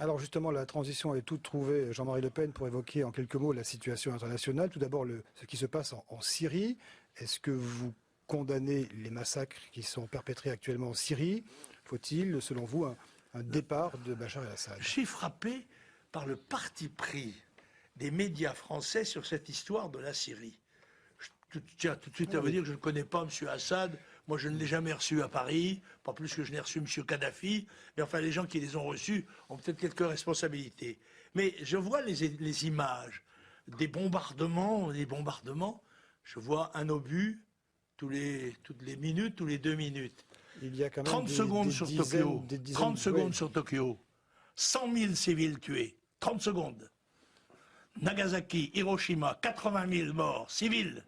Alors justement, la transition est toute trouvée, Jean-Marie Le Pen, pour évoquer en quelques mots la situation internationale. Tout d'abord, ce qui se passe en Syrie. Est-ce que vous condamnez les massacres qui sont perpétrés actuellement en Syrie? Faut-il, selon vous, un départ de Bachar el-Assad? Je suis frappé par le parti pris des médias français sur cette histoire de la Syrie. Je tiens tout de suite à vous dire que je ne connais pas M. Assad. Moi, je ne l'ai jamais reçu à Paris, pas plus que je n'ai reçu M. Kadhafi. Mais enfin, les gens qui les ont reçus ont peut-être quelques responsabilités. Mais je vois les images des bombardements, je vois un obus toutes les minutes, tous les 2 minutes. Il y a quand même 30 secondes sur Tokyo. 30 secondes oui. sur Tokyo. 100 000 civils tués. 30 secondes. Nagasaki, Hiroshima, 80 000 morts civils.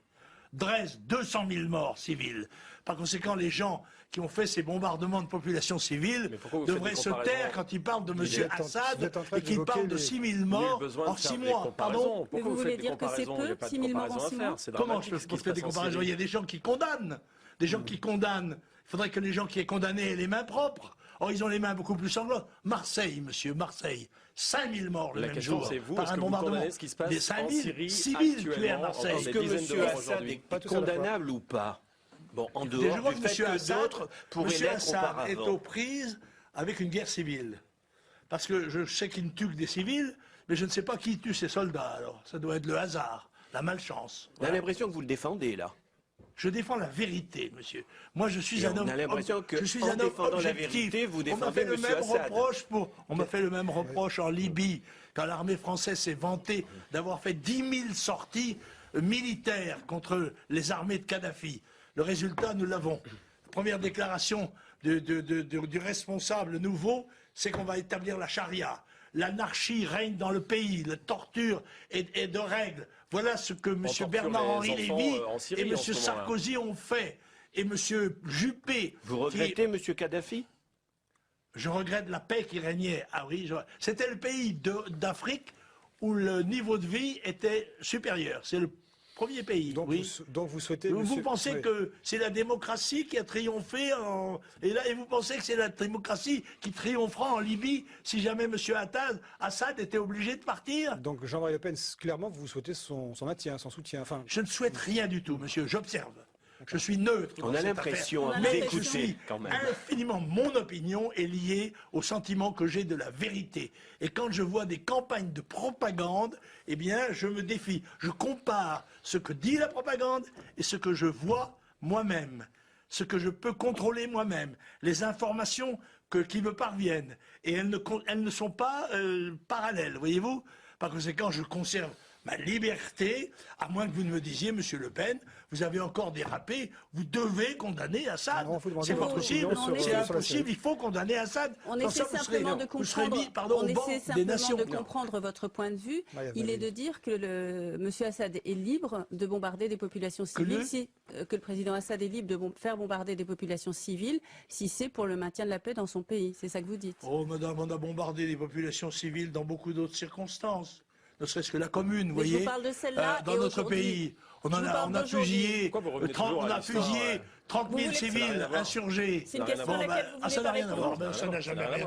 Dresde, 200 000 morts civils. Par conséquent, les gens qui ont fait ces bombardements de population civile devraient se taire quand ils parlent de M. Assad et qu'ils parlent de 6 000 morts en 6 mois. Pardon. Mais vous voulez dire que c'est peu, 6 000 morts en 6 mois? Comment je peux faire des comparaisons? Il y a des gens qui condamnent. Des gens qui condamnent. Il faudrait que les gens qui aient condamné aient les mains propres. Or, ils ont les mains beaucoup plus sanglantes. Marseille, monsieur, Marseille. 5 000 morts le même jour par un bombardement. Ce qui se passe des 5 en 000 Syrie civils tués à Marseille. Est-ce que M. Assad est condamnable ou pas? Bon, en dehors du fait que d'autres pourraient l'être auparavant. est aux prises avec une guerre civile. Parce que je sais qu'il tue que des civils, mais je ne sais pas qui tue ces soldats. Alors, ça doit être le hasard, la malchance. On a l'impression que vous le défendez, là. Je défends la vérité, monsieur. Moi, je suis un homme. On a l'impression que, je suis en un homme défendant la objectif. vérité, vous On m'a fait défendez le M. même Assad. on m'a fait le même reproche en Libye, quand l'armée française s'est vantée d'avoir fait 10 000 sorties militaires contre les armées de Kadhafi. Le résultat, nous l'avons. Première déclaration du responsable nouveau, c'est qu'on va établir la charia. L'anarchie règne dans le pays, la torture est de règle. Voilà ce que M. Bernard-Henri Lévy et M. Sarkozy ont fait. Et M. Juppé... Vous regrettez M. Kadhafi? Je regrette la paix qui régnait. Ah oui, c'était le pays d'Afrique où le niveau de vie était supérieur. C'est le premier pays. Donc, oui. donc vous souhaitez... Vous pensez que c'est la démocratie qui a triomphé et vous pensez que c'est la démocratie qui triomphera en Libye si jamais M. Assad était obligé de partir? Donc Jean-Marie Le Pen, clairement, vous souhaitez son maintien, son soutien. Enfin... Je ne souhaite rien du tout, monsieur. J'observe. Je suis neutre. On a l'impression d'écouter quand même. Infiniment, mon opinion est liée au sentiment que j'ai de la vérité. Et quand je vois des campagnes de propagande, eh bien, je me défie. Je compare ce que dit la propagande et ce que je vois moi-même, ce que je peux contrôler moi-même, les informations qui me parviennent. Et elles ne sont pas parallèles, voyez-vous? Par conséquent, je conserve ma liberté, à moins que vous ne me disiez, Monsieur Le Pen, vous avez encore dérapé, vous devez condamner Assad. C'est pas possible, c'est impossible, il faut condamner Assad. On essaie simplement de comprendre votre point de vue. Il est de dire que M. Assad est libre de bombarder des populations civiles, que le président Assad est libre de faire bombarder des populations civiles, si c'est pour le maintien de la paix dans son pays. C'est ça que vous dites. Oh, madame, on a bombardé des populations civiles dans beaucoup d'autres circonstances. Ne serait-ce que la commune, vous voyez, dans notre pays. On a fusillé 30 000 civils insurgés. C'est une question à laquelle vous ça n'a voulez rien pas à voir. répondre. Ça n'a jamais rien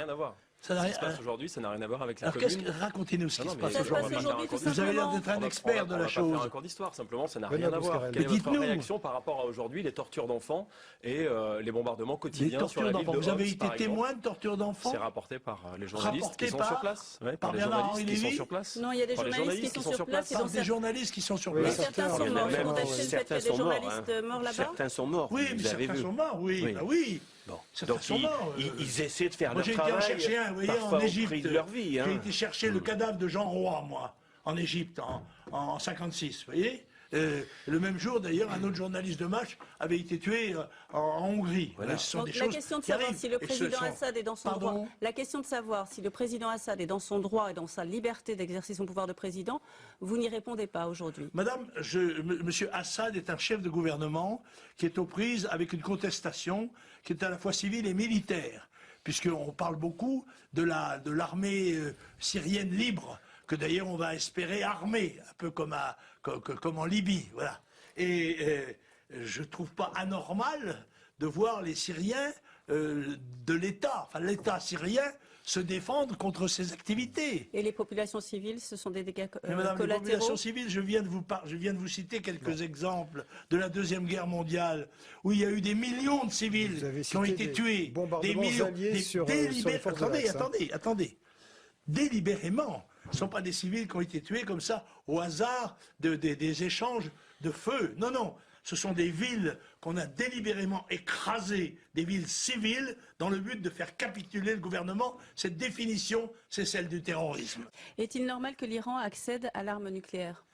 à voir. Ce qui se passe aujourd'hui, ça n'a rien à voir avec la Alors commune. Racontez-nous ce qui se passe aujourd'hui. Vous avez l'air d'être un expert de la chose. On va faire un cours d'histoire, simplement, ça n'a rien à voir. Quelle est votre réaction par rapport à aujourd'hui, les tortures d'enfants et les bombardements quotidiens sur la ville de Homs? Vous avez été témoin de tortures d'enfants? C'est rapporté par les journalistes qui sont sur place. Par les journalistes qui sont sur place. Non, il y a des journalistes qui sont sur place. Par des journalistes qui sont sur place. Certains sont morts. Vous contestez le fait qu'il y a des journalistes morts là-bas? Certains sont morts. Oui, mais certains sont morts, oui. Oui. Bon. Donc ils essaient de faire leur travail. Moi j'ai été en chercher un, vous voyez, en Égypte. De leur vie, J'ai été chercher le cadavre de Jean Roy, moi, en Égypte, en 56, vous voyez. Le même jour, d'ailleurs, un autre journaliste de Match avait été tué en Hongrie. Voilà. Donc, la question de savoir si le président Assad est dans son droit. La question de savoir si le président Assad est dans son droit et dans sa liberté d'exercer son pouvoir de président, vous n'y répondez pas aujourd'hui. Madame, Monsieur Assad est un chef de gouvernement qui est aux prises avec une contestation qui est à la fois civile et militaire, puisqu'on parle beaucoup de l'armée syrienne libre, que d'ailleurs on va espérer armer, un peu comme en Libye, voilà. Et je ne trouve pas anormal de voir les Syriens de l'État, enfin l'État syrien, se défendre contre ces activités. Et les populations civiles, ce sont des dégâts Madame, collatéraux. les populations civiles, je viens de vous citer quelques exemples de la Deuxième Guerre mondiale, où il y a eu des millions de civils qui ont été tués, des millions, attendez, délibérément. Ce ne sont pas des civils qui ont été tués comme ça, au hasard des échanges de feu. Non, non. Ce sont des villes qu'on a délibérément écrasées, des villes civiles, dans le but de faire capituler le gouvernement. Cette définition, c'est celle du terrorisme. Est-il normal que l'Iran accède à l'arme nucléaire?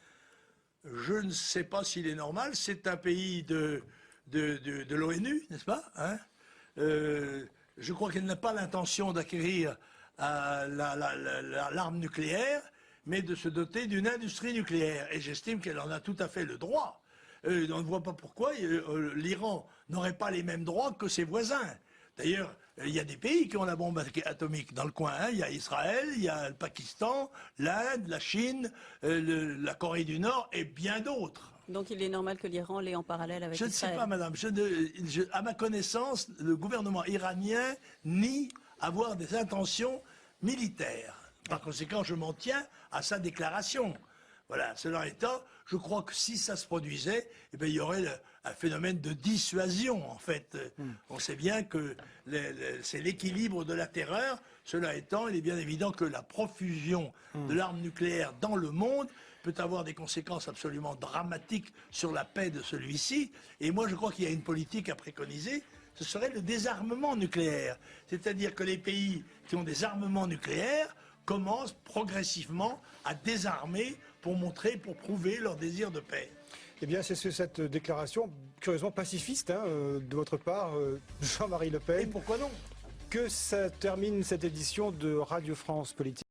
Je ne sais pas s'il est normal. C'est un pays de l'ONU, n'est-ce pas, hein? Je crois qu'elle n'a pas l'intention d'acquérir l'arme nucléaire, mais de se doter d'une industrie nucléaire. Et j'estime qu'elle en a tout à fait le droit. On ne voit pas pourquoi l'Iran n'aurait pas les mêmes droits que ses voisins. D'ailleurs, il y a des pays qui ont la bombe atomique dans le coin. Hein. Il y a Israël, il y a le Pakistan, l'Inde, la Chine, la Corée du Nord et bien d'autres. Donc il est normal que l'Iran l'ait en parallèle avec Israël. Je ne sais pas, madame. À ma connaissance, le gouvernement iranien nie avoir des intentions militaires. Par conséquent, je m'en tiens à sa déclaration. Voilà, cela étant, je crois que si ça se produisait, eh bien, il y aurait un phénomène de dissuasion, en fait. On sait bien que c'est l'équilibre de la terreur. Cela étant, il est bien évident que la profusion de l'arme nucléaire dans le monde peut avoir des conséquences absolument dramatiques sur la paix de celui-ci. Et moi, je crois qu'il y a une politique à préconiser, ce serait le désarmement nucléaire. C'est-à-dire que les pays qui ont des armements nucléaires commencent progressivement à désarmer pour prouver leur désir de paix. Eh bien, c'est cette déclaration, curieusement pacifiste, hein, de votre part, Jean-Marie Le Pen. Et pourquoi non? Que ça termine cette édition de Radio France Politique.